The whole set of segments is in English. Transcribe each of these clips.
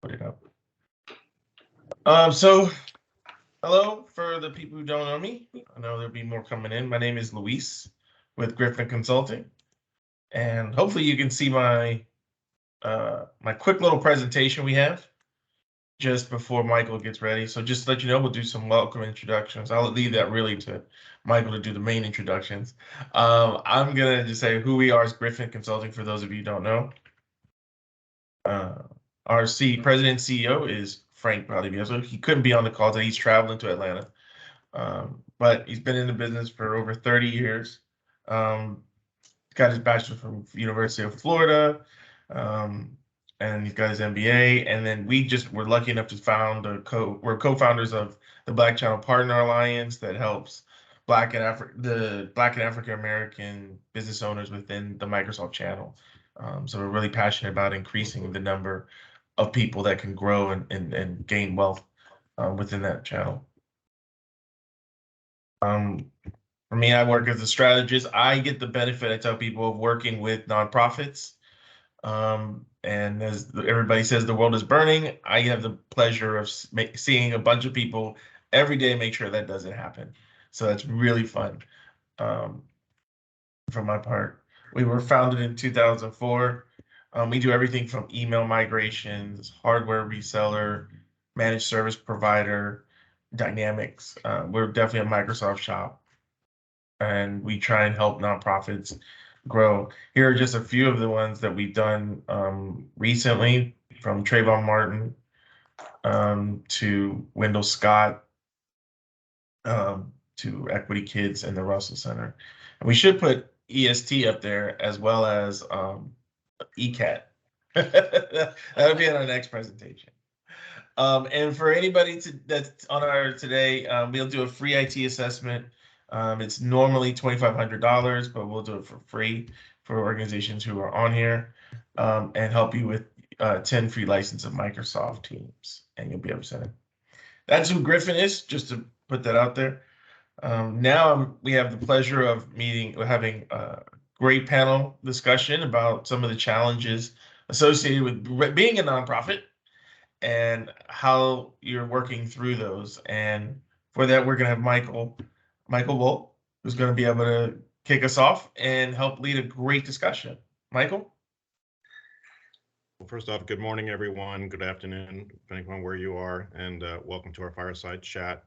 put it up. So hello for the people who don't know me. I know there'll be more coming in. My name is Luis with Griffin Consulting, and hopefully you can see my my quick little presentation we have just before Michael gets ready. So just to let you know, we'll do some welcome introductions. I'll leave that really to Michael to do the main introductions. I'm gonna just say who we are as Griffin Consulting for those of you who don't know. Our president and CEO is Frank Valdivieso. He couldn't be on the call today. He's traveling to Atlanta. But he's been in the business for over 30 years. Got his bachelor's from University of Florida, and he's got his MBA. And then we just were lucky enough to found we're co-founders of the Black Channel Partner Alliance that helps Black and African American business owners within the Microsoft channel. So we're really passionate about increasing the number of people that can grow and gain wealth within that channel. For me, I work as a strategist. I get the benefit, I tell people, of working with nonprofits. And as everybody says, the world is burning. I have the pleasure of seeing a bunch of people every day make sure that doesn't happen. So that's really fun for my part. We were founded in 2004. We do everything from email migrations, hardware reseller, managed service provider, Dynamics. We're definitely a Microsoft shop, and we try and help nonprofits grow. Here are just a few of the ones that we've done recently, from Trayvon Martin to Wendell Scott to Equity Kids and the Russell Center. And we should put EST up there as well as ECAT. That'll be in our next presentation. And for anybody that's on our today, we'll do a free IT assessment. It's normally $2,500, but we'll do it for free for organizations who are on here, and help you with 10 free licenses of Microsoft Teams, and you'll be able to send it. That's who Griffin is, just to put that out there. Now we have the pleasure of having a great panel discussion about some of the challenges associated with being a nonprofit and how you're working through those. And for that, we're going to have Michael Wolk, who's going to be able to kick us off and help lead a great discussion. Michael? Well, first off, good morning, everyone. Good afternoon, depending on where you are, and welcome to our fireside chat.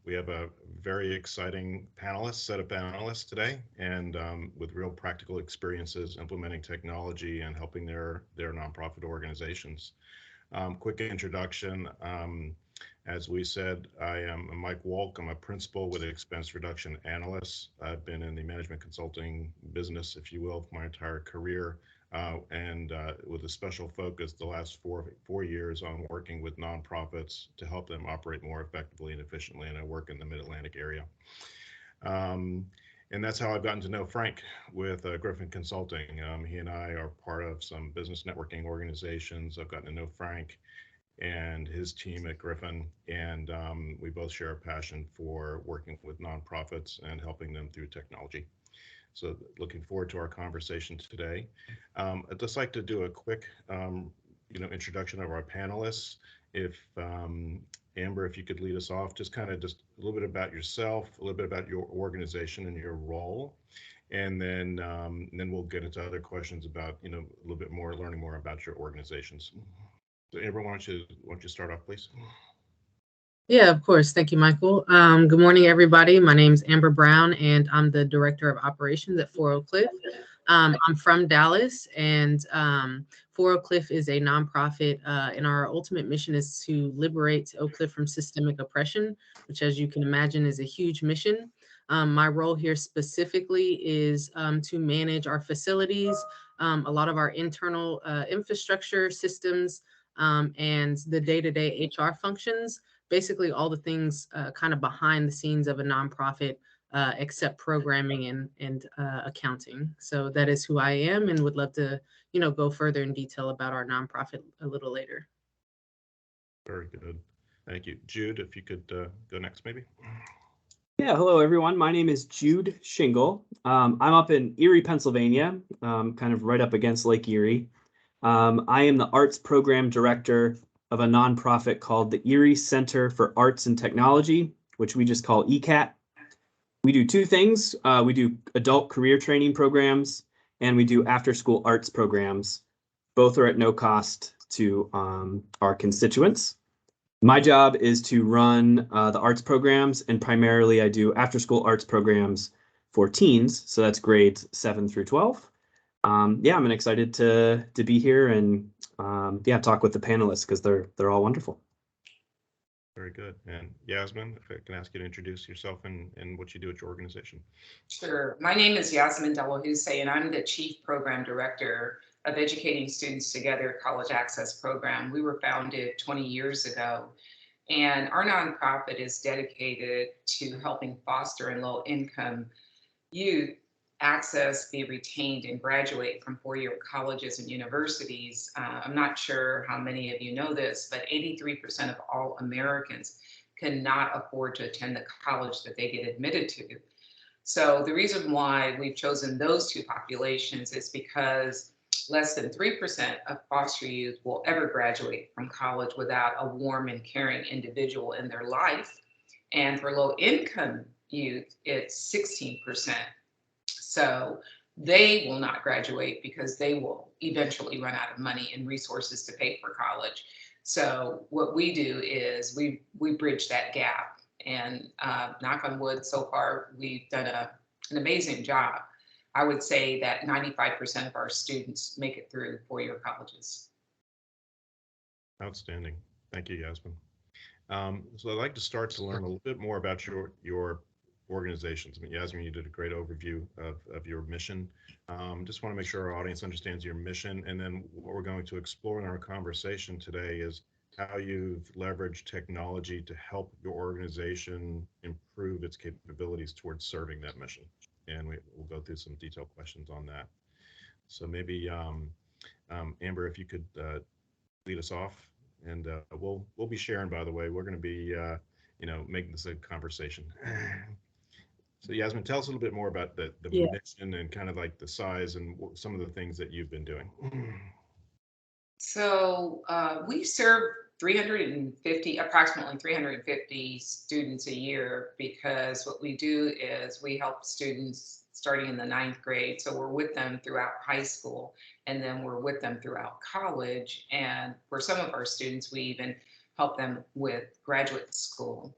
We have a very exciting set of panelists today, and with real practical experiences implementing technology and helping their nonprofit organizations. Quick introduction. As we said, I am Mike Wolk. I'm a principal with Expense Reduction Analyst. I've been in the management consulting business, if you will, for my entire career, and with a special focus the last four years on working with nonprofits to help them operate more effectively and efficiently, and I work in the Mid-Atlantic area. And that's how I've gotten to know Frank with Griffin Consulting. He and I are part of some business networking organizations. I've gotten to know Frank and his team at Griffin, and we both share a passion for working with nonprofits and helping them through technology. So looking forward to our conversation today. I'd just like to do a quick introduction of our panelists. If Amber, if you could lead us off, just a little bit about yourself, a little bit about your organization and your role, and then we'll get into other questions about a little bit more, learning more about your organizations. So Amber, why don't you start off, please? Yeah, of course. Thank you, Michael. Good morning, everybody. My name is Amber Brown, and I'm the Director of Operations at 4 Oak Cliff. I'm from Dallas, and 4 Oak Cliff is a nonprofit, and our ultimate mission is to liberate Oak Cliff from systemic oppression, which, as you can imagine, is a huge mission. My role here specifically is to manage our facilities, a lot of our internal infrastructure systems, and the day-to-day HR functions. Basically all the things kind of behind the scenes of a nonprofit, except programming and accounting. So that is who I am, and would love to, go further in detail about our nonprofit a little later. Very good. Thank you. Jude, if you could go next, maybe. Yeah, hello, everyone. My name is Jude Shingle. I'm up in Erie, Pennsylvania, kind of right up against Lake Erie. I am the Arts Program Director of a nonprofit called the Erie Center for Arts and Technology, which we just call ECAT. We do two things. We do adult career training programs, and we do after-school arts programs. Both are at no cost to our constituents. My job is to run the arts programs, and primarily I do after-school arts programs for teens. So that's grades 7 through 12. Yeah, I'm excited to be here and yeah, talk with the panelists because they're all wonderful. Very good. And Yasmin, if I can ask you to introduce yourself and what you do at your organization. Sure. My name is Yasmin Delahousse, and I'm the Chief Program Director of Educating Students Together College Access Program. We were founded 20 years ago, and our nonprofit is dedicated to helping foster and low-income youth access, be retained, and graduate from four-year colleges and universities. I'm not sure how many of you know this, but 83% of all Americans cannot afford to attend the college that they get admitted to. So the reason why we've chosen those two populations is because less than 3% of foster youth will ever graduate from college without a warm and caring individual in their life. And for low-income youth, it's 16%. So they will not graduate because they will eventually run out of money and resources to pay for college. So what we do is we bridge that gap, and knock on wood, so far we've done an amazing job. I would say that 95% of our students make it through four-year colleges. Outstanding. Thank you, Yasmin. So I'd like to start to learn a little bit more about your organizations. I mean, Yasmin, you did a great overview of your mission. Just want to make sure our audience understands your mission. And then what we're going to explore in our conversation today is how you've leveraged technology to help your organization improve its capabilities towards serving that mission. And we'll go through some detailed questions on that. So maybe, Amber, if you could lead us off, and we'll be sharing, by the way. We're going to be, making this a conversation. So Yasmin, tell us a little bit more about the mission and kind of like the size and some of the things that you've been doing. So we serve approximately 350 students a year, because what we do is we help students starting in the 9th grade. So we're with them throughout high school, and then we're with them throughout college. And for some of our students, we even help them with graduate school.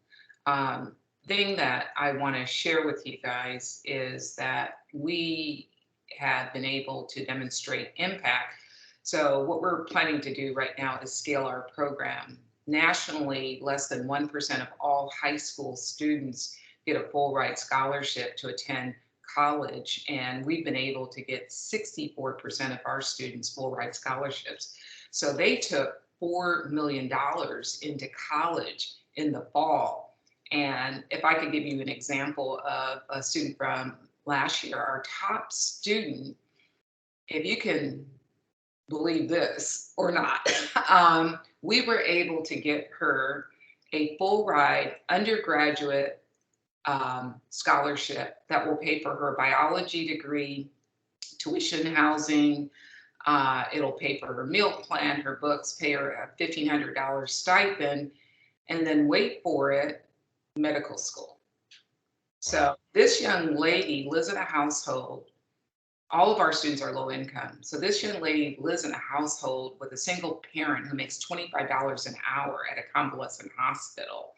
Thing that I want to share with you guys is that we have been able to demonstrate impact. So what we're planning to do right now is scale our program. Nationally, less than 1% of all high school students get a full ride scholarship to attend college, and we've been able to get 64% of our students full ride scholarships. So they took $4 million into college in the fall. And if I could give you an example of a student from last year, our top student, if you can believe this or not, we were able to get her a full ride undergraduate scholarship that will pay for her biology degree, tuition, housing. It'll pay for her meal plan, her books, pay her a $1,500 stipend, and then wait for it, medical school. So this young lady lives in a household. All of our students are low income. So this young lady lives in a household with a single parent who makes $25 an hour at a convalescent hospital.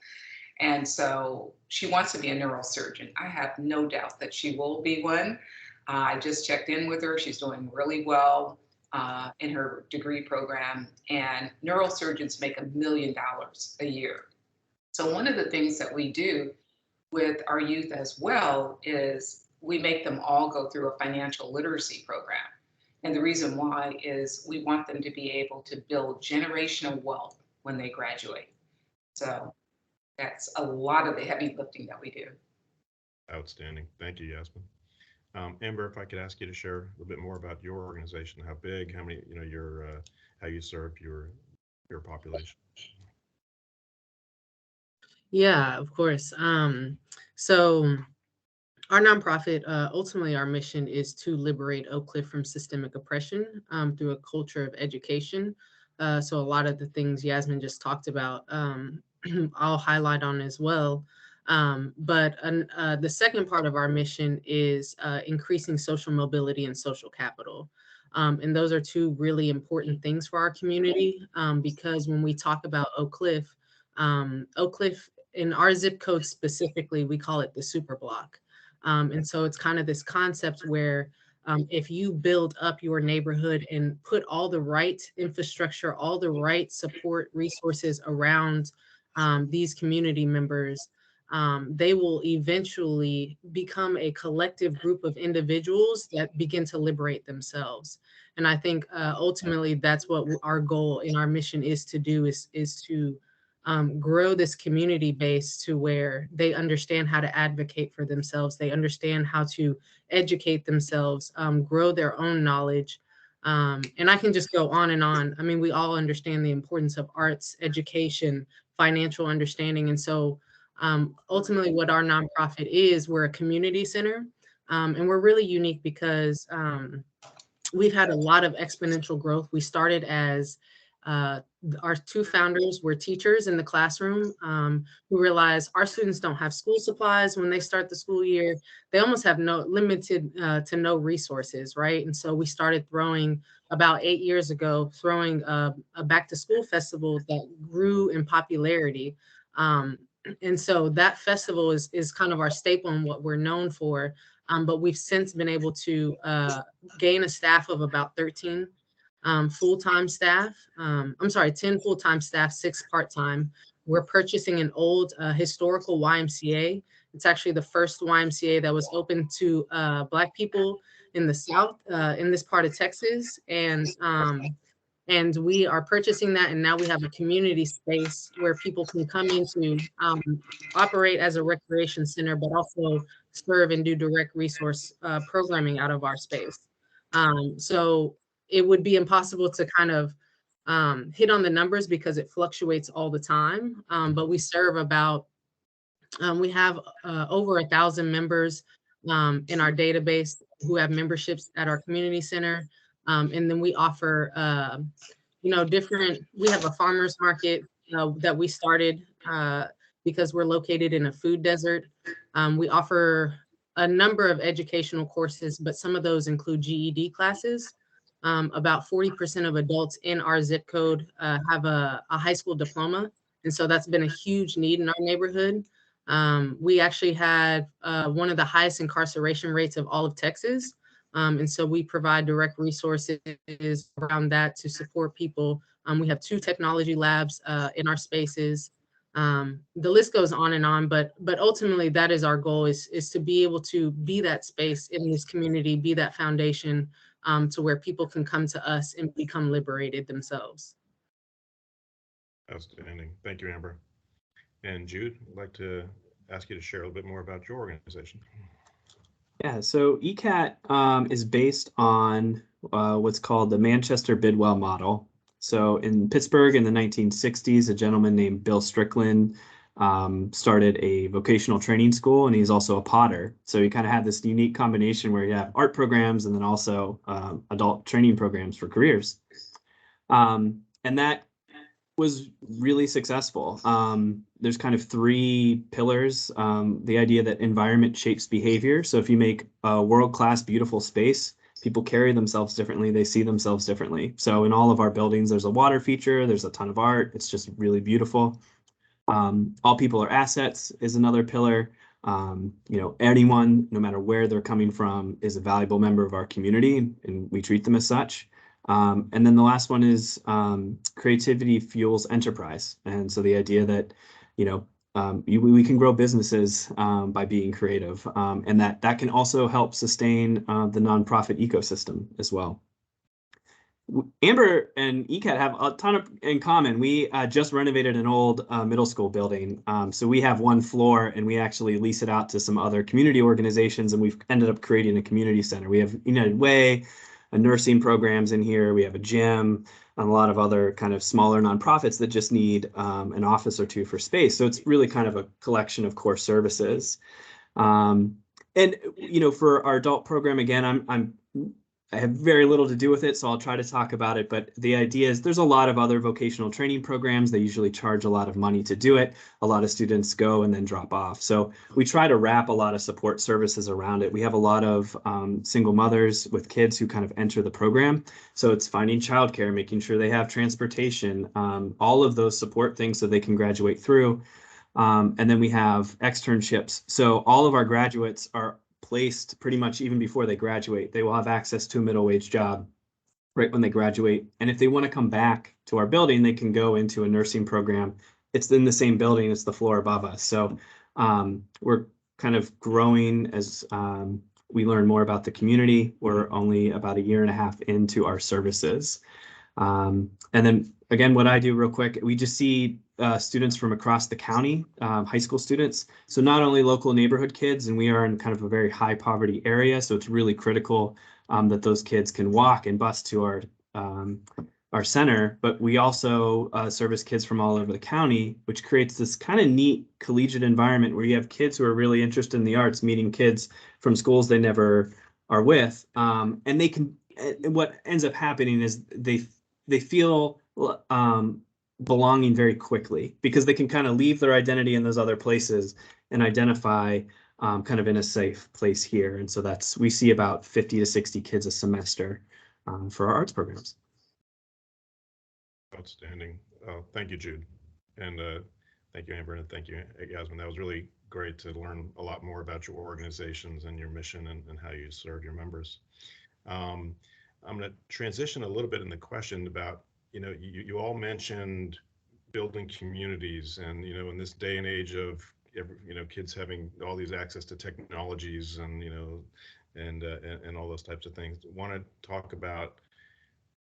And so she wants to be a neurosurgeon. I have no doubt that she will be one. I just checked in with her. She's doing really well in her degree program. And neurosurgeons make $1 million a year. So one of the things that we do with our youth as well is we make them all go through a financial literacy program. And the reason why is we want them to be able to build generational wealth when they graduate. So that's a lot of the heavy lifting that we do. Outstanding. Thank you, Yasmin. Amber, if I could ask you to share a little bit more about your organization, how big, how many, how you serve your population. Yeah, of course. So our nonprofit, ultimately our mission is to liberate Oak Cliff from systemic oppression through a culture of education. So a lot of the things Yasmin just talked about, I'll highlight on as well. But the second part of our mission is increasing social mobility and social capital. And those are two really important things for our community, because when we talk about Oak Cliff, in our zip code specifically, we call it the super block. And so it's kind of this concept where if you build up your neighborhood and put all the right infrastructure, all the right support resources around these community members, they will eventually become a collective group of individuals that begin to liberate themselves. And I think ultimately that's what our goal in our mission is to do, is to grow this community base to where they understand how to advocate for themselves. They understand how to educate themselves, grow their own knowledge. And I can just go on and on. I mean, we all understand the importance of arts, education, financial understanding. And so ultimately what our nonprofit is, we're a community center. And we're really unique because we've had a lot of exponential growth. We started as our two founders were teachers in the classroom who realized our students don't have school supplies when they start the school year. They almost have limited to no resources, right? And so we started throwing, about 8 years ago, throwing a back to school festival that grew in popularity. And so that festival is kind of our staple and what we're known for. But we've since been able to gain a staff of about 13 full-time staff. 10 full-time staff, 6 part-time. We're purchasing an old historical YMCA. It's actually the first YMCA that was open to Black people in the South, in this part of Texas. And we are purchasing that, and now we have a community space where people can come into operate as a recreation center, but also serve and do direct resource programming out of our space. So it would be impossible to kind of hit on the numbers because it fluctuates all the time. But we serve about, we have over 1,000 members in our database who have memberships at our community center. And then we offer, we have a farmer's market that we started because we're located in a food desert. We offer a number of educational courses, but some of those include GED classes. About 40% of adults in our zip code have a high school diploma. And so that's been a huge need in our neighborhood. We actually had one of the highest incarceration rates of all of Texas. And so we provide direct resources around that to support people. We have 2 technology labs in our spaces. The list goes on and on, but ultimately that is our goal, is to be able to be that space in this community, be that foundation to where people can come to us and become liberated themselves. Outstanding. Thank you, Amber. And Jude, I'd like to ask you to share a little bit more about your organization. Yeah, so ECAT is based on what's called the Manchester Bidwell model. So in Pittsburgh in the 1960s, a gentleman named Bill Strickland started a vocational training school, and he's also a potter. So he kind of had this unique combination where you have art programs and then also adult training programs for careers. And that was really successful. There's kind of 3 pillars. The idea that environment shapes behavior. So if you make a world-class, beautiful space, people carry themselves differently. They see themselves differently. So in all of our buildings, there's a water feature. There's a ton of art. It's just really beautiful. All people are assets is another pillar. Anyone, no matter where they're coming from, is a valuable member of our community, and we treat them as such. And then the last one is creativity fuels enterprise. And so the idea that, we can grow businesses by being creative, and that can also help sustain the nonprofit ecosystem as well. Amber and ECAT have a ton in common. We just renovated an old middle school building. So we have 1 floor, and we actually lease it out to some other community organizations, and we've ended up creating a community center. We have United Way, nursing programs in here. We have a gym, and a lot of other kind of smaller nonprofits that just need an office or 2 for space. So it's really kind of a collection of core services. And for our adult program, again, I'm I have very little to do with it, so I'll try to talk about it. But the idea is there's a lot of other vocational training programs. They usually charge a lot of money to do it. A lot of students go and then drop off. So we try to wrap a lot of support services around it. We have a lot of single mothers with kids who kind of enter the program. So it's finding childcare, making sure they have transportation, all of those support things so they can graduate through. And then we have externships. So all of our graduates are placed pretty much even before they graduate. They will have access to a middle wage job right when they graduate. And if they want to come back to our building, they can go into a nursing program. It's in the same building, it's the floor above us. So we're kind of growing as we learn more about the community. We're only about 1.5 years into our services. And then again, what I do real quick, we just see students from across the county, high school students. So not only local neighborhood kids, and we are in kind of a very high poverty area. So it's really critical that those kids can walk and bus to our center, but we also service kids from all over the county, which creates this kind of neat collegiate environment where you have kids who are really interested in the arts, meeting kids from schools they never are with. And they can, what ends up happening is they feel belonging very quickly because they can kind of leave their identity in those other places and identify kind of in a safe place here. And so we see about 50 to 60 kids a semester for our arts programs. Outstanding. Thank you, Jude. And thank you, Amber, and thank you, Yasmin. That was really great to learn a lot more about your organizations and your mission and how you serve your members. I'm going to transition a little bit in the question about, you all mentioned building communities, and in this day and age of kids having all these access to technologies and and all those types of things. Want to talk about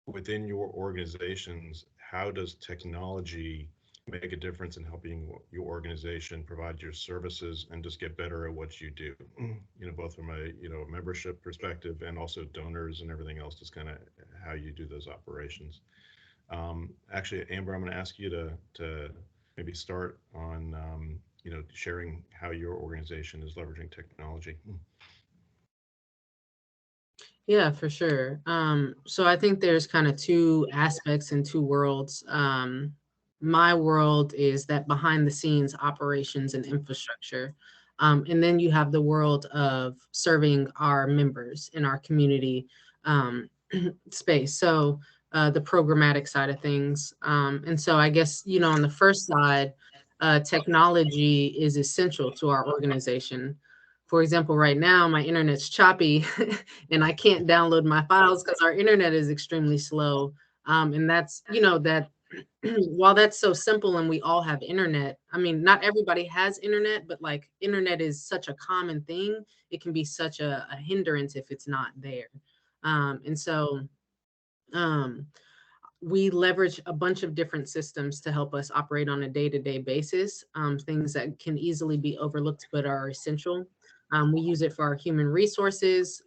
within your organizations, how does technology make a difference in helping your organization provide your services and just get better at what you do? Both from a membership perspective and also donors and everything else, just kind of how you do those operations. Actually, Amber, I'm going to ask you to maybe start on sharing how your organization is leveraging technology. Yeah, for sure. So I think there's kind of two aspects and two worlds. My world is that behind the scenes operations and infrastructure. And then you have the world of serving our members in our community space. So the programmatic side of things. And so I guess, on the first side, technology is essential to our organization. For example, right now, my internet's choppy and I can't download my files because our internet is extremely slow. And that's, that while that's so simple and we all have internet, I mean, not everybody has internet, but like internet is such a common thing. It can be such a hindrance if it's not there. And so we leverage a bunch of different systems to help us operate on a day-to-day basis, things that can easily be overlooked but are essential. We use it for our human resources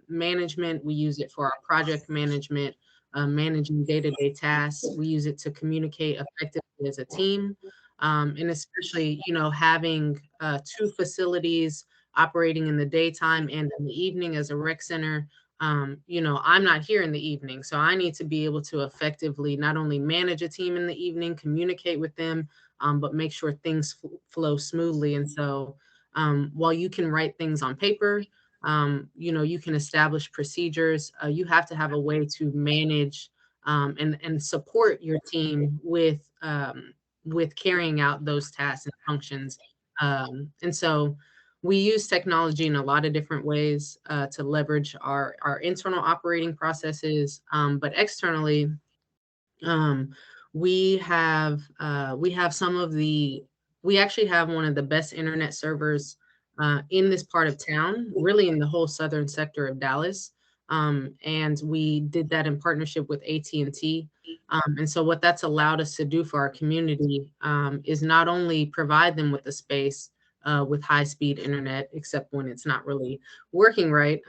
management. We use it for our project management, managing day-to-day tasks. We use it to communicate effectively as a team. And especially, having 2 facilities operating in the daytime and in the evening as a rec center. I'm not here in the evening, so I need to be able to effectively not only manage a team in the evening, communicate with them, but make sure things flow smoothly. And so while you can write things on paper, you can establish procedures, you have to have a way to manage and support your team with carrying out those tasks and functions. And so we use technology in a lot of different ways to leverage our internal operating processes, but externally, we actually have one of the best internet servers in this part of town, really in the whole southern sector of Dallas. And we did that in partnership with AT&T. And so what that's allowed us to do for our community is not only provide them with the space with high-speed internet, except when it's not really working right,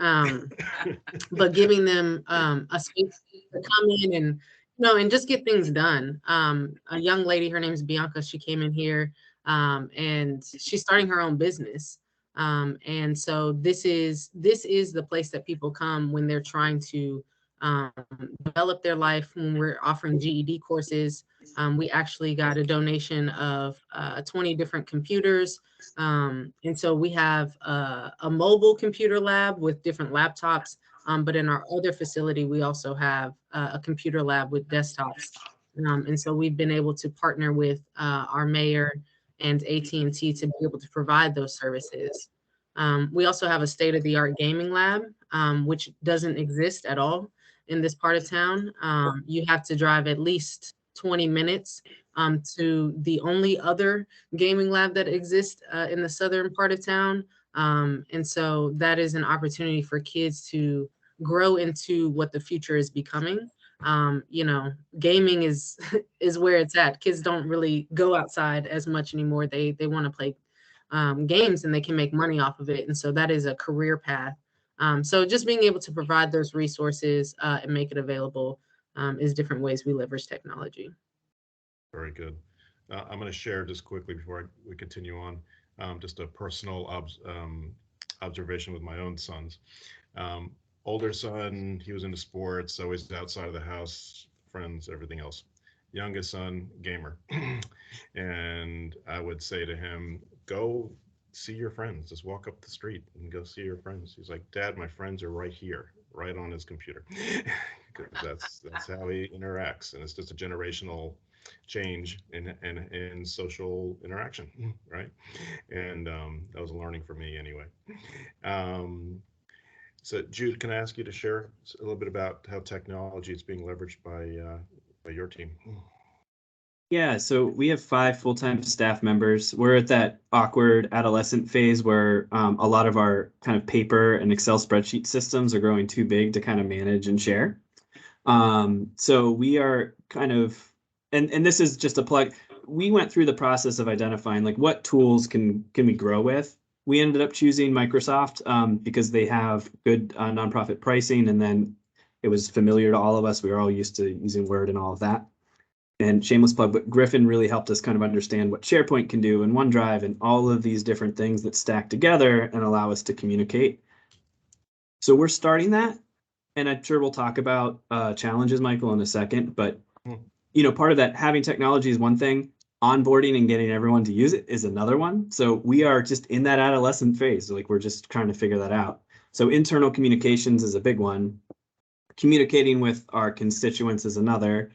but giving them a space to come in and just get things done. A young lady, her name is Bianca, she came in here and she's starting her own business. And so this is the place that people come when they're trying to develop their life. When we're offering GED courses, we actually got a donation of 20 different computers. And so we have a mobile computer lab with different laptops. But in our other facility, we also have a computer lab with desktops. And so we've been able to partner with our mayor and AT&T to be able to provide those services. We also have a state-of-the-art gaming lab, which doesn't exist at all in this part of town. You have to drive at least 20 minutes to the only other gaming lab that exists in the southern part of town. And so that is an opportunity for kids to grow into what the future is becoming. You know, gaming is is where it's at. Kids don't really go outside as much anymore. They want to play games, and they can make money off of it. And so that is a career path. So just being able to provide those resources and make it available is different ways we leverage technology. Very good. I'm going to share just quickly before we continue on, just a personal observation with my own sons. Older son, he was into sports, always outside of the house, friends, everything else. Youngest son, gamer. And I would say to him, go see your friends. Just walk up the street and go see your friends. He's like, Dad, my friends are right here, right on his computer. that's how he interacts. And it's just a generational change in social interaction, right? And that was a learning for me anyway. So Jude, can I ask you to share a little bit about how technology is being leveraged by your team? Yeah, so we have 5 full-time staff members. We're at that awkward adolescent phase where a lot of our kind of paper and Excel spreadsheet systems are growing too big to kind of manage and share. So we are kind of, and this is just a plug. We went through the process of identifying like what tools can we grow with. We ended up choosing Microsoft because they have good nonprofit pricing, and then it was familiar to all of us. We were all used to using Word and all of that. And shameless plug, but Griffin really helped us kind of understand what SharePoint can do and OneDrive and all of these different things that stack together and allow us to communicate. So we're starting that, and I'm sure we'll talk about challenges, Michael, in a second. But you know, part of that, having technology is one thing. Onboarding and getting everyone to use it is another one. So we are just in that adolescent phase. Like we're just trying to figure that out. So internal communications is a big one. Communicating with our constituents is another.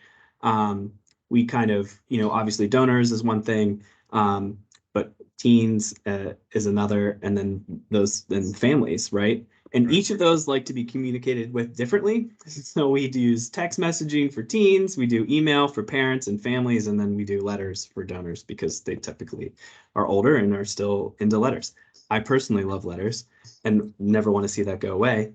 We kind of, you know, obviously donors is one thing, but teens is another, and then families, right? And each of those like to be communicated with differently. So we use text messaging for teens, we do email for parents and families, and then we do letters for donors because they typically are older and are still into letters. I personally love letters and never want to see that go away.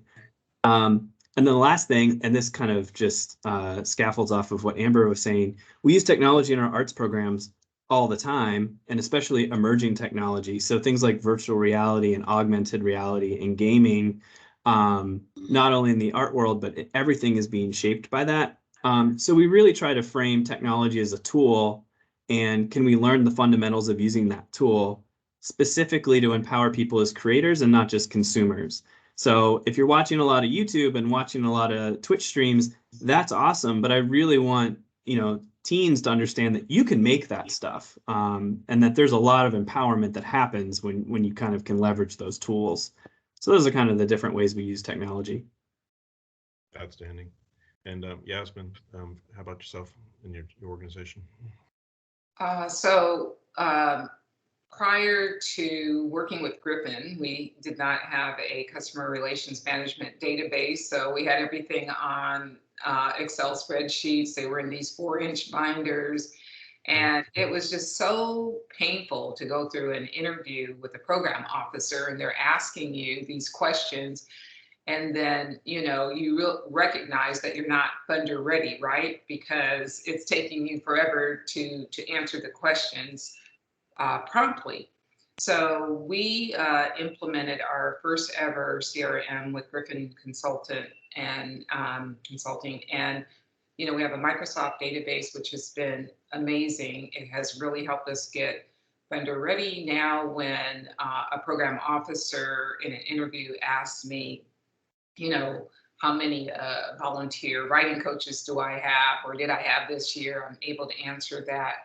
And then the last thing, and this kind of just scaffolds off of what Amber was saying, we use technology in our arts programs all the time, and especially emerging technology. So things like virtual reality and augmented reality and gaming, not only in the art world, but everything is being shaped by that. So we really try to frame technology as a tool, and can we learn the fundamentals of using that tool specifically to empower people as creators and not just consumers. So if you're watching a lot of YouTube and watching a lot of Twitch streams, that's awesome. But I really want, you know, teens to understand that you can make that stuff, and that there's a lot of empowerment that happens when you kind of can leverage those tools. So those are kind of the different ways we use technology. Outstanding. And Yasmin, how about yourself and your organization? Prior to working with Griffin, we did not have a customer relations management database. So we had everything on Excel spreadsheets. They were in these 4-inch binders. And it was just so painful to go through an interview with a program officer, and they're asking you these questions. And then, you know, you recognize that you're not funder ready, right? Because it's taking you forever to answer the questions promptly. So we implemented our first ever CRM with Griffin Consulting, and you know, we have a Microsoft database, which has been amazing. It has really helped us get vendor ready. Now, when a program officer in an interview asks me, you know, how many volunteer writing coaches do I have, or did I have this year? I'm able to answer that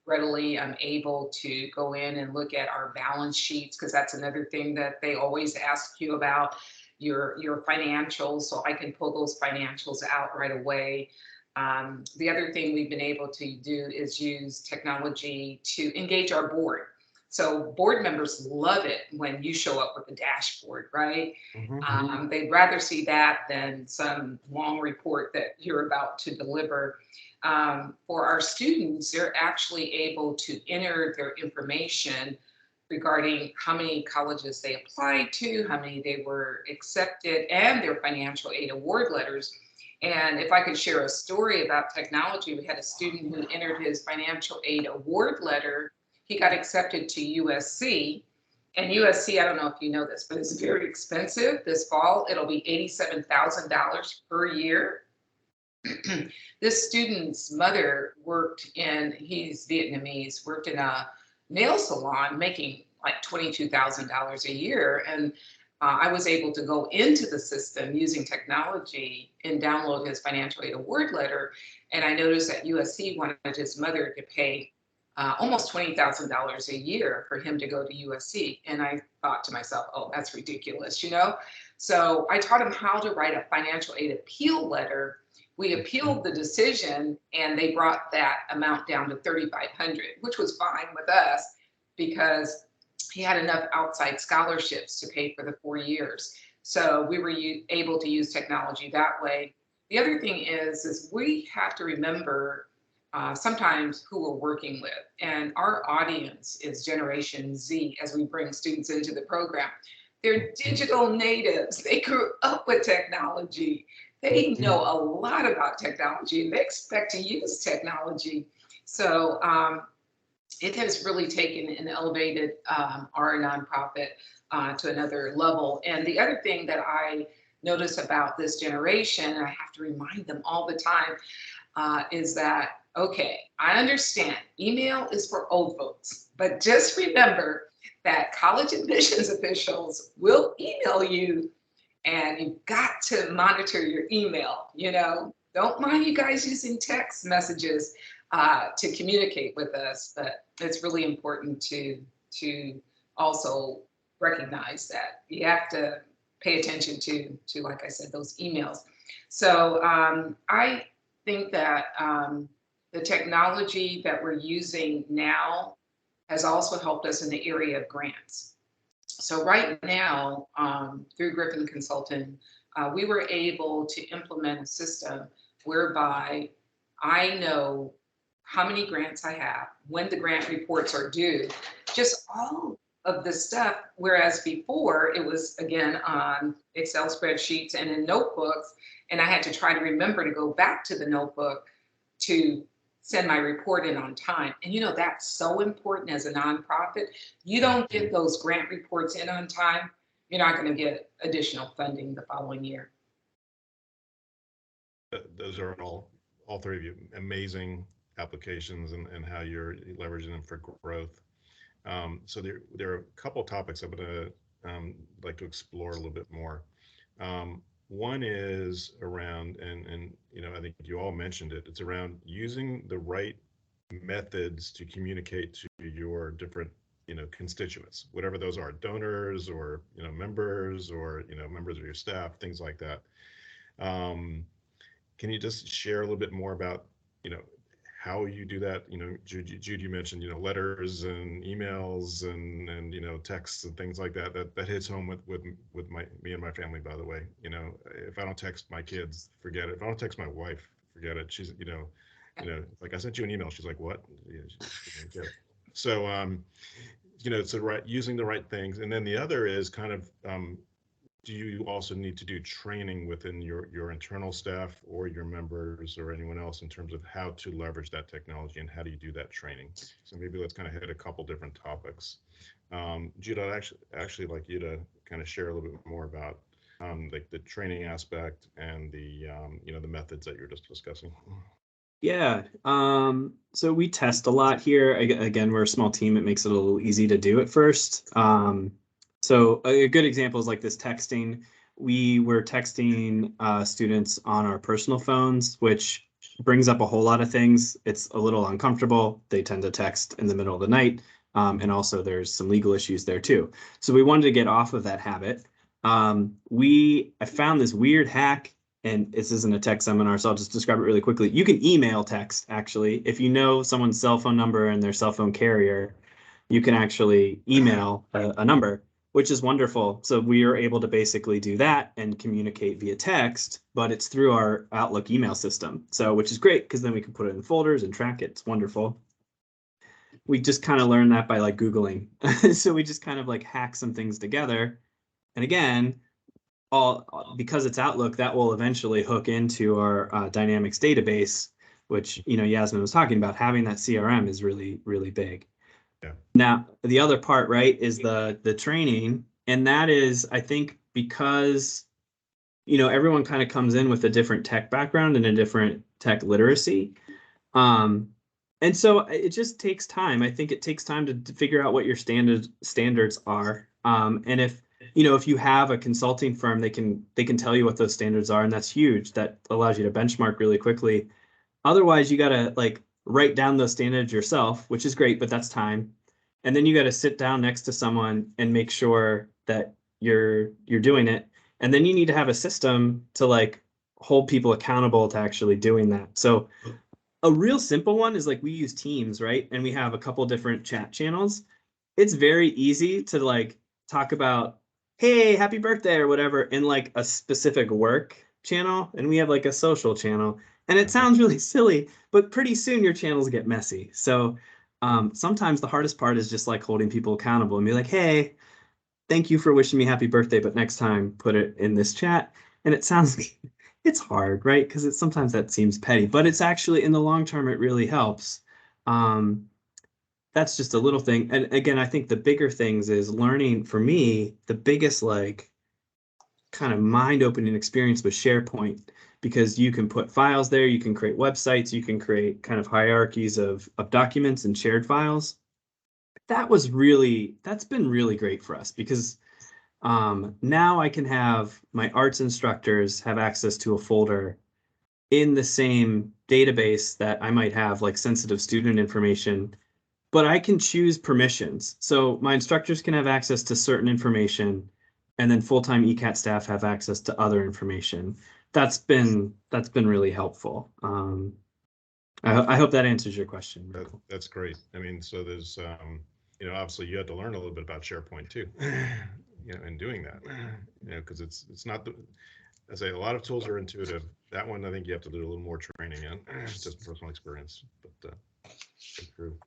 readily. I'm able to go in and look at our balance sheets, because that's another thing that they always ask you about, your financials. So I can pull those financials out right away. The other thing we've been able to do is use technology to engage our board. So board members love it when you show up with a dashboard, right? They'd rather see that than some long report that you're about to deliver. For our students, they're actually able to enter their information regarding how many colleges they applied to, how many they were accepted, and their financial aid award letters. And if I could share a story about technology, we had a student who entered his financial aid award letter. He got accepted to USC. And USC, I don't know if you know this, but it's very expensive. This fall, it'll be $87,000 per year. This student's mother worked in, he's Vietnamese, worked in a nail salon making like $22,000 a year. And I was able to go into the system using technology and download his financial aid award letter. And I noticed that USC wanted his mother to pay almost $20,000 a year for him to go to USC. And I thought to myself, oh, that's ridiculous, you know? So I taught him how to write a financial aid appeal letter. We appealed the decision, and they brought that amount down to $3,500, which was fine with us because he had enough outside scholarships to pay for the 4 years. So we were able to use technology that way. The other thing is we have to remember sometimes who we're working with. And our audience is Generation Z as we bring students into the program. They're digital natives. They grew up with technology. They know a lot about technology, and they expect to use technology. So it has really taken and elevated our nonprofit to another level. And the other thing that I notice about this generation, and I have to remind them all the time, is that, okay, I understand email is for old folks, but just remember that college admissions officials will email you, and you've got to monitor your email. You know, don't mind you guys using text messages to communicate with us, but it's really important to also recognize that you have to pay attention to like I said, those emails. So I think that the technology that we're using now has also helped us in the area of grants. So right now, through Griffin Consulting, we were able to implement a system whereby I know how many grants I have, when the grant reports are due, just all of the stuff. Whereas before it was, again, on Excel spreadsheets and in notebooks, and I had to try to remember to go back to the notebook to send my report in on time. And you know, that's so important as a nonprofit. You don't get those grant reports in on time, you're not going to get additional funding the following year. Those are all three of you amazing applications and how you're leveraging them for growth. So there are a couple of topics I'm going to like to explore a little bit more. One is around, and you know, I think you all mentioned it, it's around using the right methods to communicate to your different, you know, constituents, whatever those are, donors or, you know, members or, you know, members of your staff, things like that. Can you just share a little bit more about, you know, how you do that? You know, Jude, you mentioned, you know, letters and emails and you know, texts and things like that. That hits home with me and my family, by the way. You know, if I don't text my kids, forget it. If I don't text my wife, forget it. She's, you know, like, I sent you an email. She's like, what? Yeah, so, you know, so using the right things. And then the other is kind of, do you also need to do training within your internal staff or your members or anyone else in terms of how to leverage that technology, and how do you do that training? So maybe let's kind of hit a couple different topics. Jude, I'd actually like you to kind of share a little bit more about like the training aspect and the you know, the methods that you're just discussing. Yeah. So we test a lot here. Again, we're a small team. It makes it a little easy to do at first. So a good example is like this texting. We were texting students on our personal phones, which brings up a whole lot of things. It's a little uncomfortable. They tend to text in the middle of the night. And also there's some legal issues there too. So we wanted to get off of that habit. I found this weird hack, and this isn't a tech seminar, so I'll just describe it really quickly. You can email text, actually. If you know someone's cell phone number and their cell phone carrier, you can actually email a number, which is wonderful. So we are able to basically do that and communicate via text, but it's through our Outlook email system. So, which is great because then we can put it in folders and track it. It's wonderful. We just kind of learned that by like Googling. So we just kind of like hack some things together. And again, because it's Outlook, that will eventually hook into our Dynamics database, which, you know, Yasmin was talking about. Having that CRM is really, really big. Yeah. Now, the other part, right, is the training. And that is, I think, because, you know, everyone kind of comes in with a different tech background and a different tech literacy. And so it just takes time. I think it takes time to figure out what your standards are. And if, you know, if you have a consulting firm, they can tell you what those standards are, and that's huge. That allows you to benchmark really quickly. Otherwise, you got to like write down those standards yourself, which is great, but that's time. And then you got to sit down next to someone and make sure that you're doing it. And then you need to have a system to like hold people accountable to actually doing that. So a real simple one is like we use Teams, right? And we have a couple different chat channels. It's very easy to like talk about, hey, happy birthday or whatever in like a specific work channel. And we have like a social channel. And it sounds really silly, but pretty soon your channels get messy. So sometimes the hardest part is just like holding people accountable and be like, hey, thank you for wishing me happy birthday, but next time put it in this chat. And it sounds, it's hard, right? Because sometimes that seems petty, but it's actually in the long term, it really helps. That's just a little thing. And again, I think the bigger things is learning, for me, the biggest like kind of mind-opening experience with SharePoint, because you can put files there, you can create websites, you can create kind of hierarchies of documents and shared files. That's been really great for us, because now I can have my arts instructors have access to a folder in the same database that I might have like sensitive student information, but I can choose permissions. So my instructors can have access to certain information, and then full-time ECAT staff have access to other information. That's been really helpful. I hope that answers your question. That's great. I mean, so there's, you know, obviously you had to learn a little bit about SharePoint too, you know, in doing that, you know, because it's not I say a lot of tools are intuitive. That one, I think you have to do a little more training in, just personal experience, but it's true.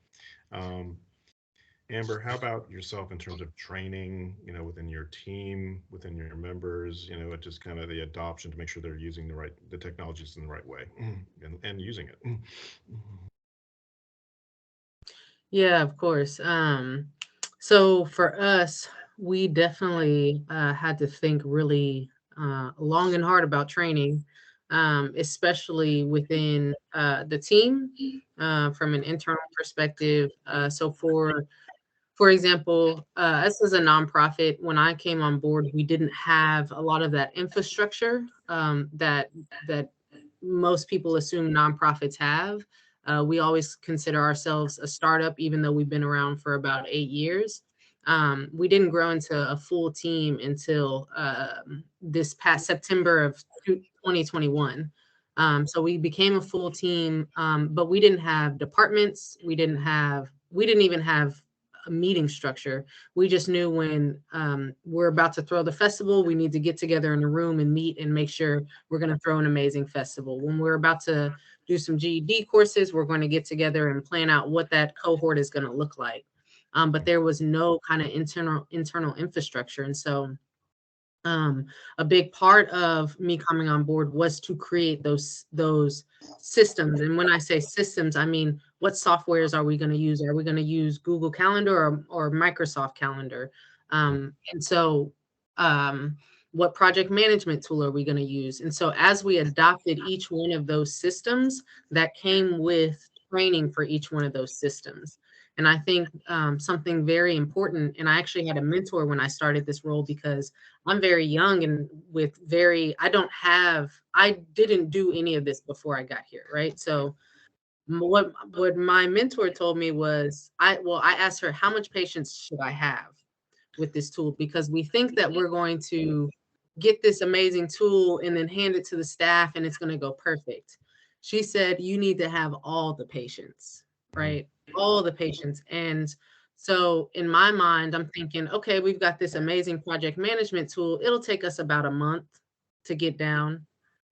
Amber, how about yourself in terms of training, you know, within your team, within your members, you know, just kind of the adoption to make sure they're using the technologies in the right way and using it. Yeah, of course. So for us, we definitely had to think really long and hard about training, especially within the team from an internal perspective. So for example, us as a nonprofit, when I came on board, we didn't have a lot of that infrastructure that most people assume nonprofits have. We always consider ourselves a startup, even though we've been around for about 8 years. We didn't grow into a full team until this past September of 2021. So we became a full team, but we didn't have departments. We didn't even have a meeting structure. We just knew when we're about to throw the festival, we need to get together in a room and meet and make sure we're going to throw an amazing festival. When we're about to do some GED courses, we're going to get together and plan out what that cohort is going to look like. But there was no kind of internal infrastructure. And so a big part of me coming on board was to create those systems. And when I say systems, I mean, what softwares are we going to use? Are we going to use Google Calendar or Microsoft Calendar? And so what project management tool are we going to use? And so as we adopted each one of those systems, that came with training for each one of those systems. And I think something very important, and I actually had a mentor when I started this role because I'm very young and I didn't do any of this before I got here, right? So what my mentor told me was, I asked her, how much patience should I have with this tool? Because we think that we're going to get this amazing tool and then hand it to the staff and it's going to go perfect. She said, you need to have all the patience, right? All the patience. And so in my mind, I'm thinking, okay, we've got this amazing project management tool. It'll take us about a month to get down.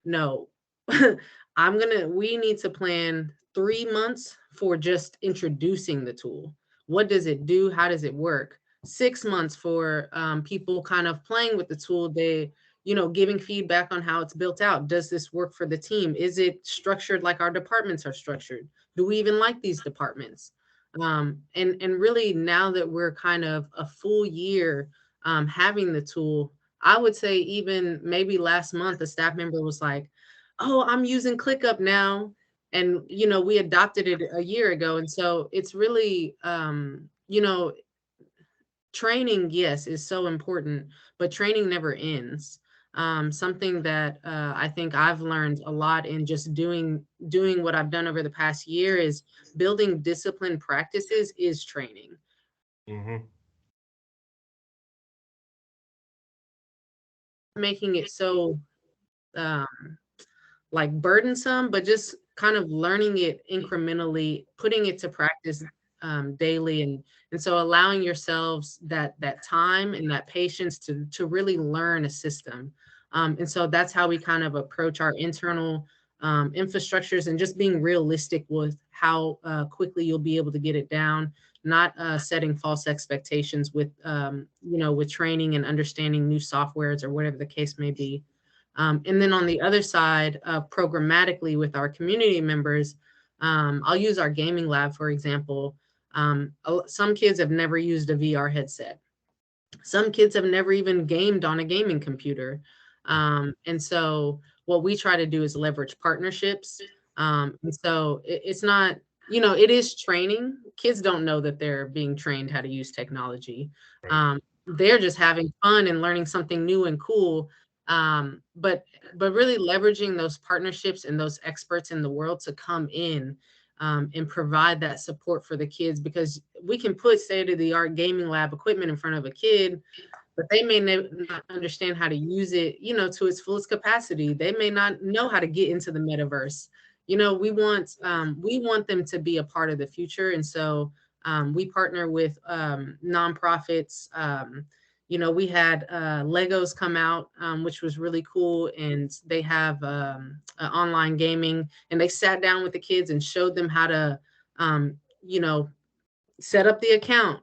No, we need to plan 3 months for just introducing the tool. What does it do? How does it work? 6 months for people kind of playing with the tool. They, giving feedback on how it's built out. Does this work for the team? Is it structured like our departments are structured? Do we even like these departments? And really, now that we're kind of a full year having the tool, I would say even maybe last month, a staff member was like, oh, I'm using ClickUp now. And, we adopted it a year ago. And so it's really, training, yes, is so important, but training never ends. Something that I think I've learned a lot in just doing what I've done over the past year is building disciplined practices is training. Mm-hmm. Making it so like burdensome, but just kind of learning it incrementally, putting it to practice daily, and so allowing yourselves that time and that patience to really learn a system. And so that's how we kind of approach our internal infrastructures, and just being realistic with how quickly you'll be able to get it down, not setting false expectations with with training and understanding new softwares or whatever the case may be. And then on the other side, programmatically with our community members, I'll use our gaming lab, for example. Some kids have never used a VR headset. Some kids have never even gamed on a gaming computer. And so what we try to do is leverage partnerships. And so it's not, it is training. Kids don't know that they're being trained how to use technology. They're just having fun and learning something new and cool. But really leveraging those partnerships and those experts in the world to come in and provide that support for the kids, because we can put state-of-the-art gaming lab equipment in front of a kid, but they may not understand how to use it, to its fullest capacity. They may not know how to get into the metaverse. We want them to be a part of the future. And so we partner with nonprofits. We had Legos come out, which was really cool. And they have online gaming, and they sat down with the kids and showed them how to, set up the account,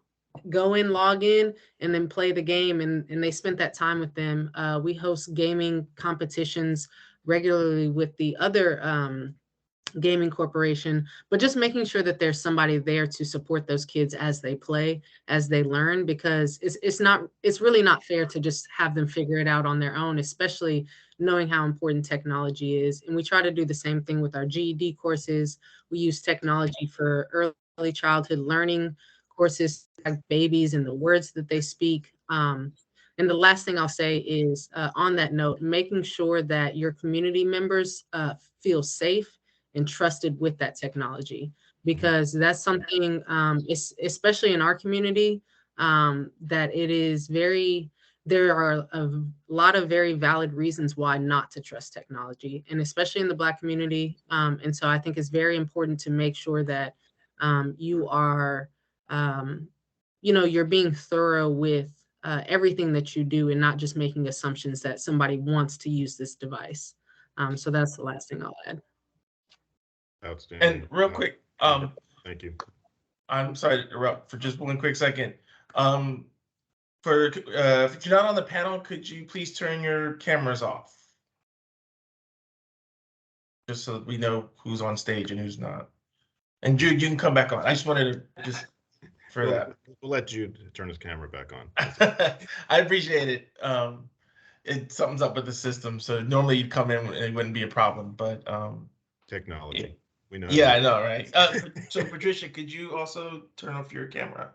go in, log in, and then play the game. And they spent that time with them. We host gaming competitions regularly with the it's gaming corporation, but just making sure that there's somebody there to support those kids as they play, as they learn, because it's really not fair to just have them figure it out on their own, especially knowing how important technology is. And we try to do the same thing with our GED courses. We use technology for early childhood learning courses, like babies and the words that they speak. And the last thing I'll say is, on that note, making sure that your community members feel safe and trusted with that technology, because that's something, especially in our community, that it is there are a lot of very valid reasons why not to trust technology, and especially in the Black community. And so I think it's very important to make sure that you are, you're being thorough with everything that you do, and not just making assumptions that somebody wants to use this device. So that's the last thing I'll add. Outstanding. And real quick, thank you. I'm sorry to interrupt for just one quick second. If you're not on the panel, could you please turn your cameras off? Just so that we know who's on stage and who's not. And Jude, you can come back on. I just wanted to just for that. We'll let Jude turn his camera back on. I appreciate it. Something's up with the system. So normally you'd come in and it wouldn't be a problem, but technology. We know. Yeah, I know, right? So Patricia, could you also turn off your camera?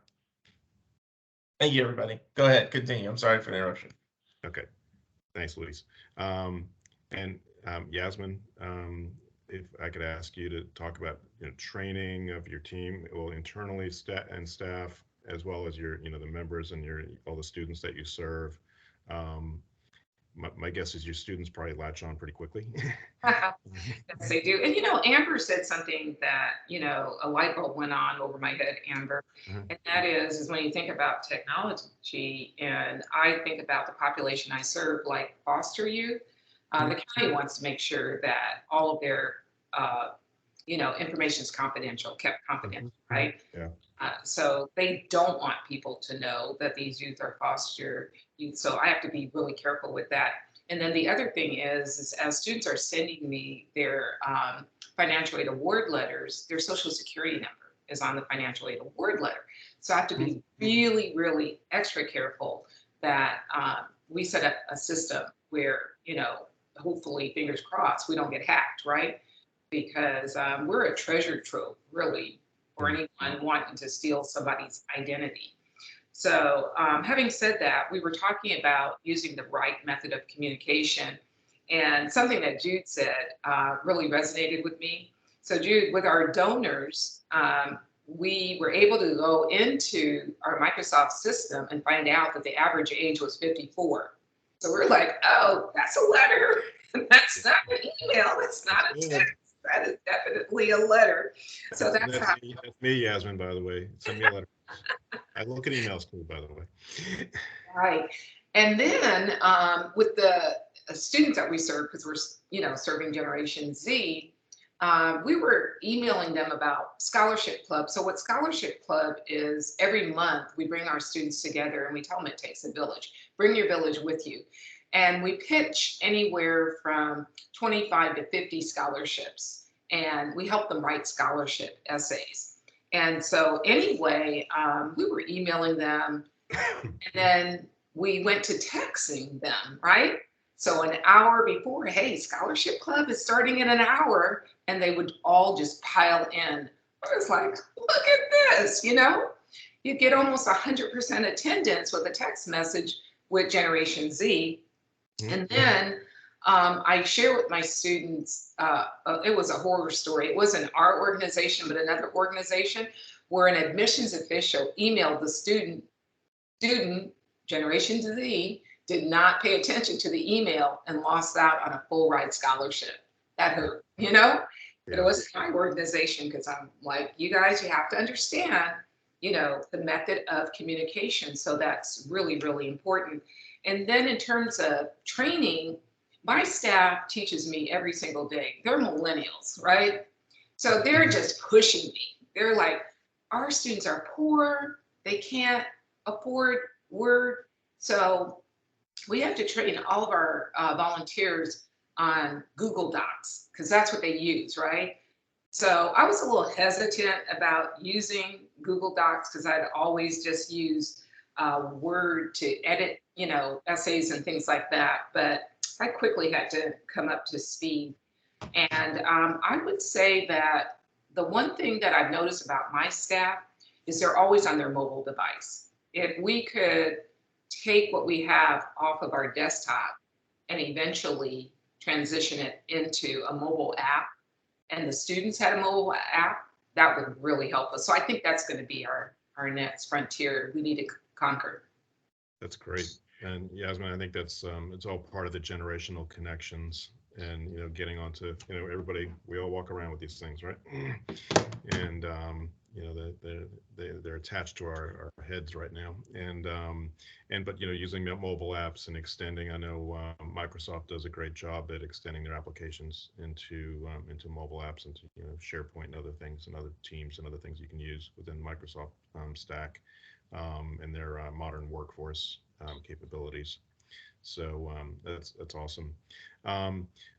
Thank you, everybody. Go ahead, continue. I'm sorry for the interruption. Okay, thanks, Luis. And Yasmin, if I could ask you to talk about training of your team, well, internally staff, as well as your the members and all the students that you serve. My guess is your students probably latch on pretty quickly. Yes, they do. And Amber said something that, a light bulb went on over my head, Amber. And that is when you think about technology, and I think about the population I serve, like foster youth, the county wants to make sure that all of their, information is confidential, kept confidential, right? Yeah. So they don't want people to know that these youth are foster youth. So I have to be really careful with that. And then the other thing is as students are sending me their financial aid award letters, their social security number is on the financial aid award letter. So I have to be really, really extra careful that we set up a system where, hopefully, fingers crossed, we don't get hacked, right? Because we're a treasure trove, really, for anyone wanting to steal somebody's identity. So having said that, we were talking about using the right method of communication, and something that Jude said really resonated with me. So Jude, with our donors, we were able to go into our Microsoft system and find out that the average age was 54. So we're like, oh, that's a letter. That's not an email. That's not a text. That is definitely a letter. So that's how. That's me, Yasmin, by the way. Send me a letter. I look at emails too, by the way. Right. And then with the students that we serve, because we're, serving Generation Z, we were emailing them about Scholarship Club. So what Scholarship Club is, every month we bring our students together and we tell them it takes a village. Bring your village with you. And we pitch anywhere from 25 to 50 scholarships, and we help them write scholarship essays. And so anyway, we were emailing them, and then we went to texting them, right? So an hour before, hey, Scholarship Club is starting in an hour, and they would all just pile in. I was like, look at this, You get almost 100% attendance with a text message with Generation Z. And then I share with my students, it was a horror story. It wasn't our organization, but another organization where an admissions official emailed the student, Generation Z, did not pay attention to the email and lost out on a full ride scholarship. That hurt, But it wasn't my organization, because I'm like, you guys, you have to understand, the method of communication. So that's really, really important. And then in terms of training, my staff teaches me every single day. They're millennials, right? So they're just pushing me. They're like, our students are poor. They can't afford Word. So we have to train all of our volunteers on Google Docs, because that's what they use, right? So I was a little hesitant about using Google Docs, because I'd always just use Word to edit, essays and things like that. But I quickly had to come up to speed. And I would say that the one thing that I've noticed about my staff is they're always on their mobile device. If we could take what we have off of our desktop and eventually transition it into a mobile app, and the students had a mobile app, that would really help us. So I think that's going to be our next frontier we need to conquer. That's great. And Yasmin, I think that's it's all part of the generational connections, and getting onto everybody. We all walk around with these things, right? And they're attached to our heads right now. But using mobile apps and extending. I know Microsoft does a great job at extending their applications into mobile apps, into SharePoint and other things, and other Teams and other things you can use within Microsoft stack, and their modern workforce capabilities. So that's awesome.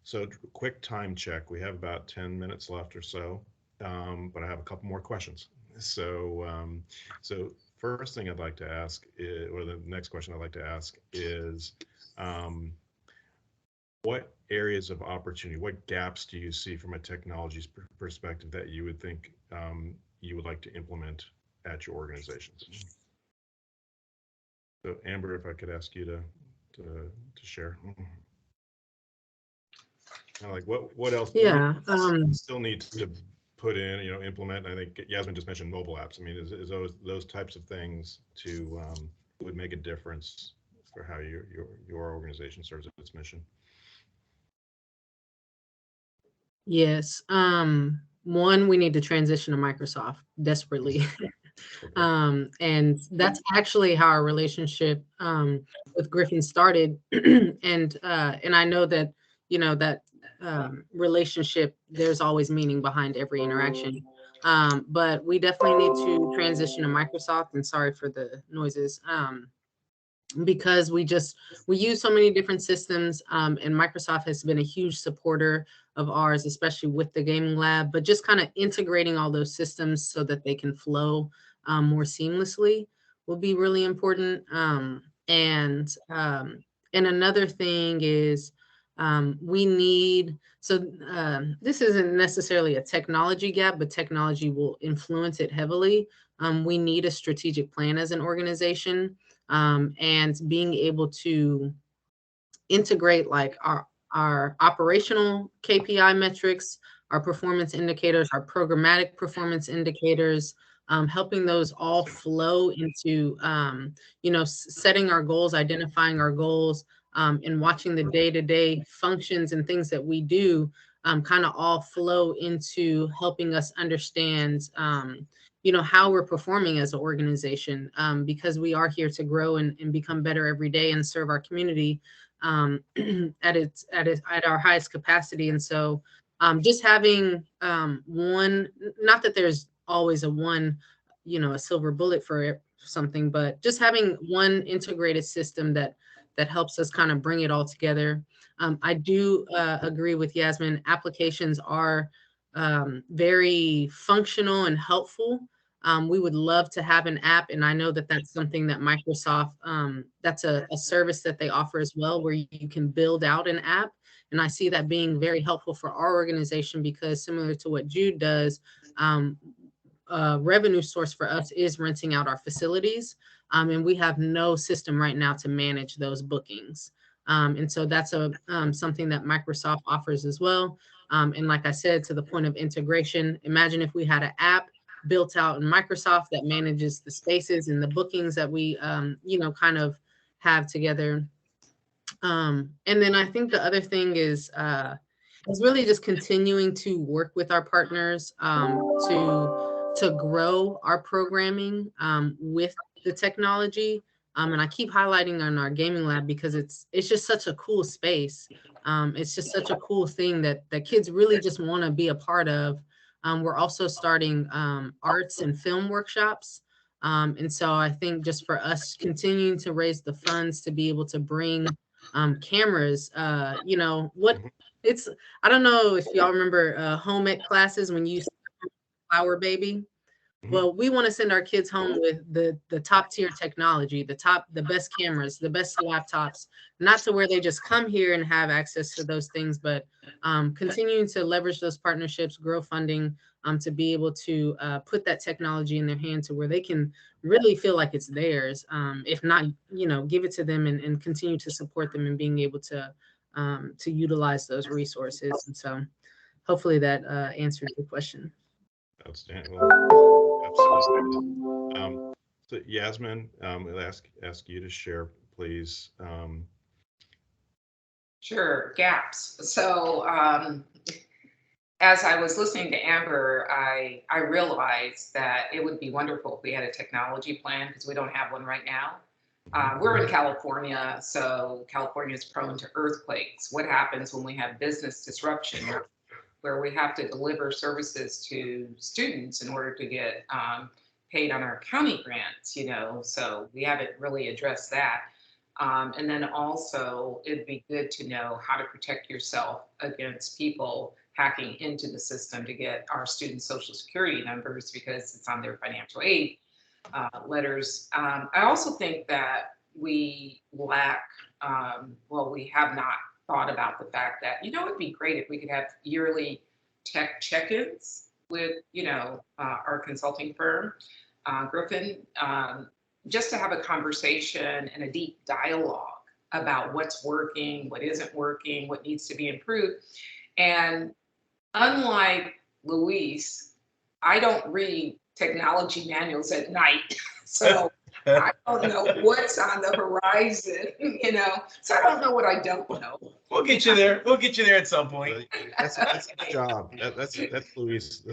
So quick time check. We have about 10 minutes left or so, but I have a couple more questions. So first thing I'd like to ask, or the next question I'd like to ask is, what areas of opportunity, what gaps do you see from a technology perspective that you would think you would like to implement at your organization? So Amber, if I could ask you to share. Like what else? Yeah. Still need to put in, implement. I think Yasmin just mentioned mobile apps. I mean, is those types of things to would make a difference for how your organization serves its mission? Yes. One, we need to transition to Microsoft desperately. And that's actually how our relationship with Griffin started. And I know that, that relationship, there's always meaning behind every interaction. But we definitely need to transition to Microsoft, and sorry for the noises. Because we use so many different systems, and Microsoft has been a huge supporter of ours, especially with the gaming lab, but just kind of integrating all those systems so that they can flow more seamlessly will be really important. And another thing is we need, this isn't necessarily a technology gap, but technology will influence it heavily. We need a strategic plan as an organization. And being able to integrate like our operational KPI metrics, our performance indicators, our programmatic performance indicators, helping those all flow into, setting our goals, identifying our goals, and watching the day-to-day functions and things that we do kind of all flow into helping us understand how we're performing as an organization, because we are here to grow and become better every day and serve our community at our highest capacity. And so just having one, not that there's always a silver bullet for something, but just having one integrated system that helps us kind of bring it all together. I do agree with Yasmin. Applications are very functional and helpful. We would love to have an app, and I know that that's something that Microsoft, that's a service that they offer as well, where you can build out an app. And I see that being very helpful for our organization, because similar to what Jude does, revenue source for us is renting out our facilities. And we have no system right now to manage those bookings. And so that's something that Microsoft offers as well. And like I said, to the point of integration, imagine if we had an app built out in Microsoft that manages the spaces and the bookings that we, kind of have together. And then I think the other thing is really just continuing to work with our partners to grow our programming with the technology. And I keep highlighting on our gaming lab because it's just such a cool space. It's just such a cool thing that kids really just want to be a part of. We're also starting arts and film workshops. And so I think just for us continuing to raise the funds to be able to bring cameras, I don't know if y'all remember home ec classes when you used to Flower Baby. Well, we want to send our kids home with the top tier technology, the best cameras, the best laptops, not to where they just come here and have access to those things, but continuing to leverage those partnerships, grow funding, to be able to put that technology in their hands to where they can really feel like it's theirs. If not, give it to them and continue to support them in being able to utilize those resources. And so hopefully that answered your question. Outstanding. Well, absolutely. So Yasmin, I'll ask you to share, please. Sure, gaps. So as I was listening to Amber, I realized that it would be wonderful if we had a technology plan, because we don't have one right now. We're in California, so California is prone to earthquakes. What happens when we have business disruption, where we have to deliver services to students in order to get paid on our county grants, so we haven't really addressed that. And then also, it'd be good to know how to protect yourself against people hacking into the system to get our students' social security numbers, because it's on their financial aid letters. I also think that we lack, we have not thought about the fact that, it'd be great if we could have yearly tech check-ins with, our consulting firm, Griffin, just to have a conversation and a deep dialogue about what's working, what isn't working, what needs to be improved. And unlike Luis, I don't read technology manuals at night. So I don't know what's on the horizon, so I don't know what I don't know. We'll get you there. We'll get you there at some point. That's his job. That's Luis.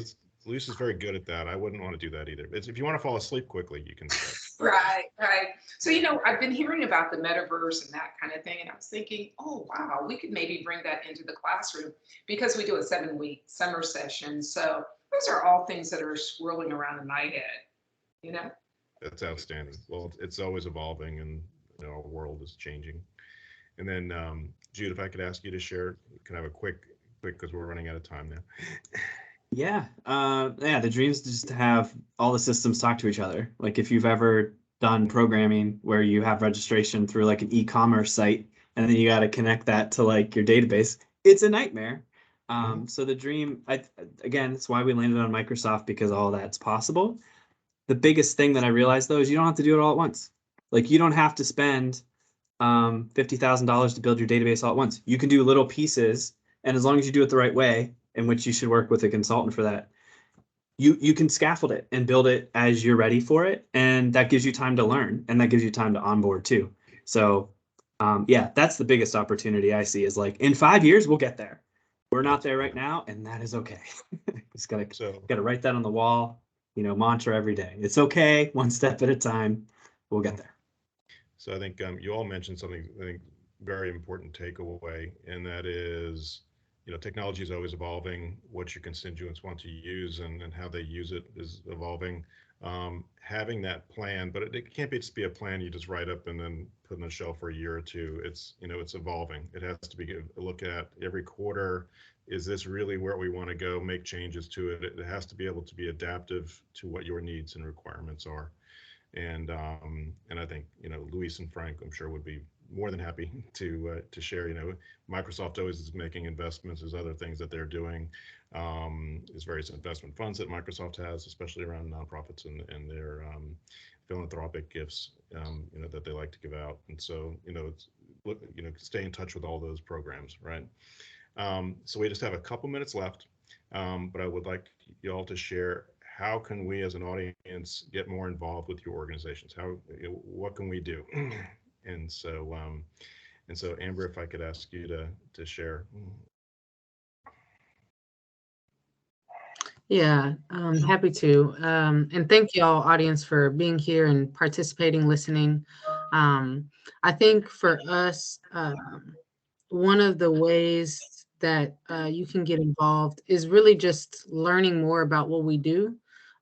Luis is very good at that. I wouldn't want to do that either. If you want to fall asleep quickly, you can do that. Right. So, I've been hearing about the metaverse and that kind of thing. And I was thinking, oh, wow, we could maybe bring that into the classroom because we do a 7-week summer session. So those are all things that are swirling around in my head, That's outstanding. Well, it's always evolving, and our world is changing. And then, Jude, if I could ask you to share, can I have a quick, because we're running out of time now. Yeah. The dream is just to have all the systems talk to each other. Like if you've ever done programming where you have registration through like an e-commerce site and then you got to connect that to like your database, it's a nightmare. So the dream, again, that's why we landed on Microsoft, because all that's possible. The biggest thing that I realized though is you don't have to do it all at once. Like you don't have to spend $50,000 to build your database all at once. You can do little pieces, and as long as you do it the right way, in which you should work with a consultant for that, you can scaffold it and build it as you're ready for it. And that gives you time to learn, and that gives you time to onboard too. So that's the biggest opportunity I see, is like in 5 years, we'll get there. We're not there right now, and that is okay. Just gotta write that on the wall, mantra every day. It's okay, one step at a time, we'll get there. So I think you all mentioned something, I think, very important takeaway, and that is, technology is always evolving. What your constituents want to use and how they use it is evolving. Having that plan, but it can't just be a plan you just write up and then put on the shelf for a year or two. It's, it's evolving. It has to be a look at every quarter. Is this really where we want to go? Make changes to it. It has to be able to be adaptive to what your needs and requirements are. And I think, Luis and Frank, I'm sure, would be more than happy to share. Microsoft always is making investments. There's other things that they're doing. There's various investment funds that Microsoft has, especially around nonprofits and their philanthropic gifts, that they like to give out. And so, stay in touch with all those programs, right? So we just have a couple minutes left, but I would like you all to share, how can we as an audience get more involved with your organizations? What can we do? And so Amber, if I could ask you to share. Yeah, happy to. And thank y'all, audience, for being here and participating, listening. I think for us, one of the ways that you can get involved is really just learning more about what we do,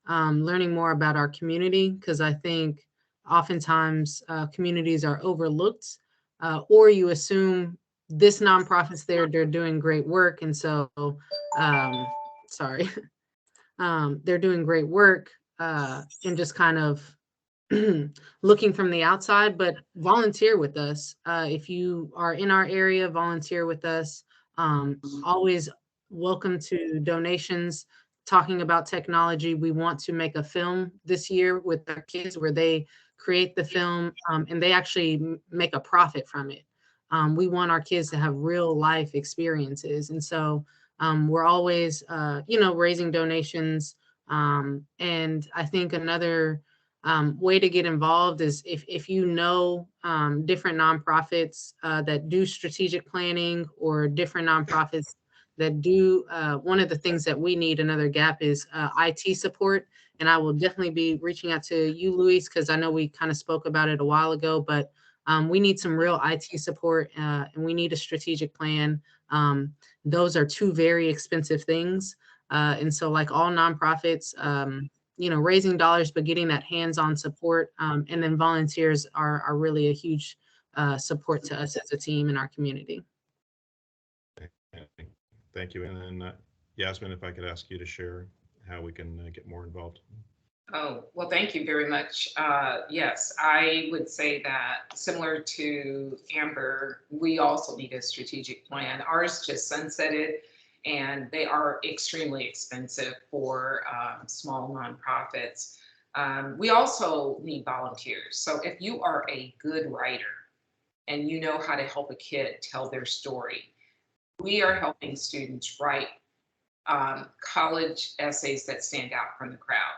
learning more about our community, because I think oftentimes communities are overlooked, or you assume this nonprofit's there, they're doing great work. And so, sorry. They're doing great work and just kind of looking from the outside, but volunteer with us. If you are in our area, volunteer with us. Always welcome to donations. Talking about technology, we want to make a film this year with our kids where they create the film and they actually make a profit from it. We want our kids to have real life experiences. And so we're always, raising donations. And I think another way to get involved is if you know different nonprofits that do strategic planning, or different nonprofits that do, one of the things that we need, another gap, is IT support. And I will definitely be reaching out to you, Luis, because I know we kind of spoke about it a while ago, but we need some real IT support and we need a strategic plan. Those are two very expensive things. And so, like all nonprofits, raising dollars, but getting that hands-on support, and then volunteers are really a huge support to us as a team in our community. Thank you. And then Yasmin, if I could ask you to share how we can get more involved. Oh, well, thank you very much. Yes, I would say that similar to Amber, we also need a strategic plan. Ours just sunsetted, and they are extremely expensive for small nonprofits. We also need volunteers. So if you are a good writer and you know how to help a kid tell their story, we are helping students write college essays that stand out from the crowd.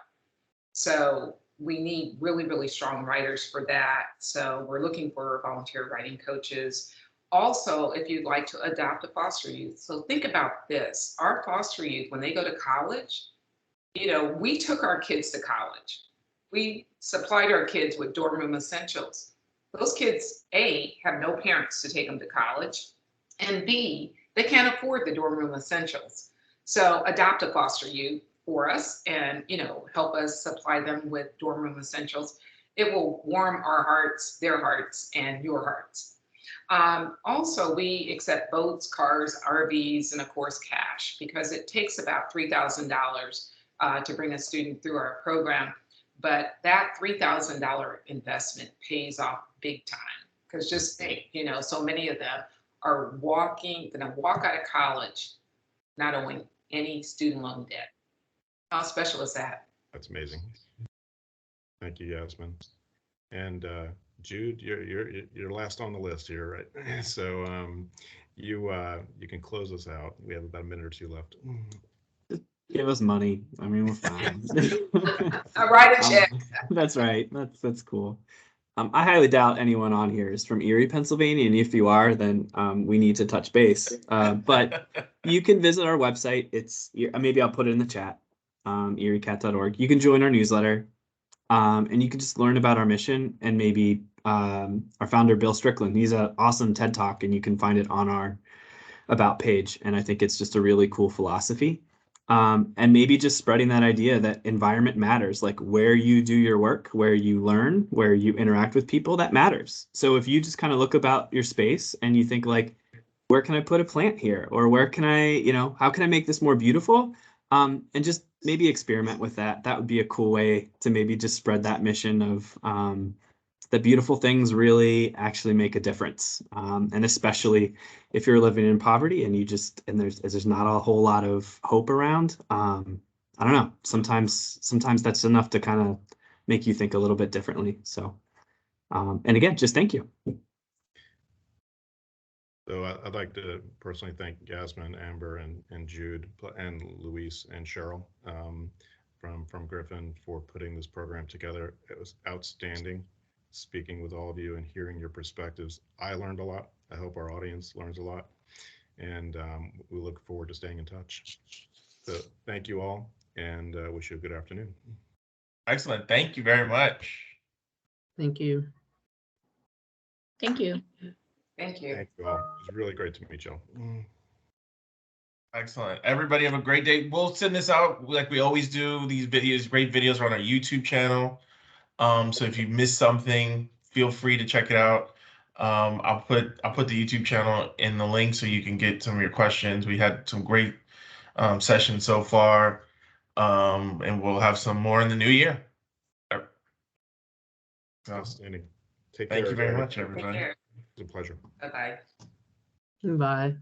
So we need really, really strong writers for that. So we're looking for volunteer writing coaches. Also, if you'd like to adopt a foster youth, so think about this. Our foster youth, when they go to college, we took our kids to college. We supplied our kids with dorm room essentials. Those kids, A, have no parents to take them to college, and B, they can't afford the dorm room essentials. So adopt a foster youth for us and help us supply them with dorm room essentials. It will warm our hearts, their hearts, and your hearts. Also, we accept boats, cars, RVs, and of course cash, because it takes about $3,000 to bring a student through our program. But that $3,000 investment pays off big time, because just think, so many of them are going to walk out of college not owing any student loan debt. How special is that? That's amazing. Thank you, Yasmin. And Jude, you're last on the list here, right? So you can close us out. We have about a minute or two left. Give us money. I mean, we're fine. I'll write a check. That's right. That's cool. I highly doubt anyone on here is from Erie, Pennsylvania, and if you are, then we need to touch base. But you can visit our website. It's maybe I'll put it in the chat, eriecat.org. You can join our newsletter, and you can just learn about our mission and maybe our founder, Bill Strickland. He's an awesome TED Talk, and you can find it on our About page. And I think it's just a really cool philosophy. And maybe just spreading that idea that environment matters, like where you do your work, where you learn, where you interact with people, that matters. So if you just kind of look about your space and you think like, where can I put a plant here? Or where can I, how can I make this more beautiful? And just maybe experiment with that. That would be a cool way to maybe just spread that mission of that beautiful things really actually make a difference. And especially if you're living in poverty and there's not a whole lot of hope around. I don't know. Sometimes that's enough to kind of make you think a little bit differently. So, and again, just thank you. So I'd like to personally thank Yasmin, Amber, and Jude, and Luis and Cheryl from Griffin for putting this program together. It was outstanding speaking with all of you and hearing your perspectives. I learned a lot. I hope our audience learns a lot. And we look forward to staying in touch. So thank you all, and wish you a good afternoon. Excellent. Thank you very much. Thank you. Thank you. Thank you. Thank you all. It was really great to meet you. Excellent. Everybody have a great day. We'll send this out like we always do. These videos, great videos, are on our YouTube channel. So if you missed something, feel free to check it out. I'll put the YouTube channel in the link so you can get some of your questions. We had some great sessions so far, and we'll have some more in the new year. So, Outstanding. Take care. thank you very everybody. much, Take everybody. care. It's a pleasure. Bye-bye. Bye.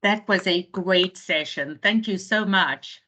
That was a great session. Thank you so much.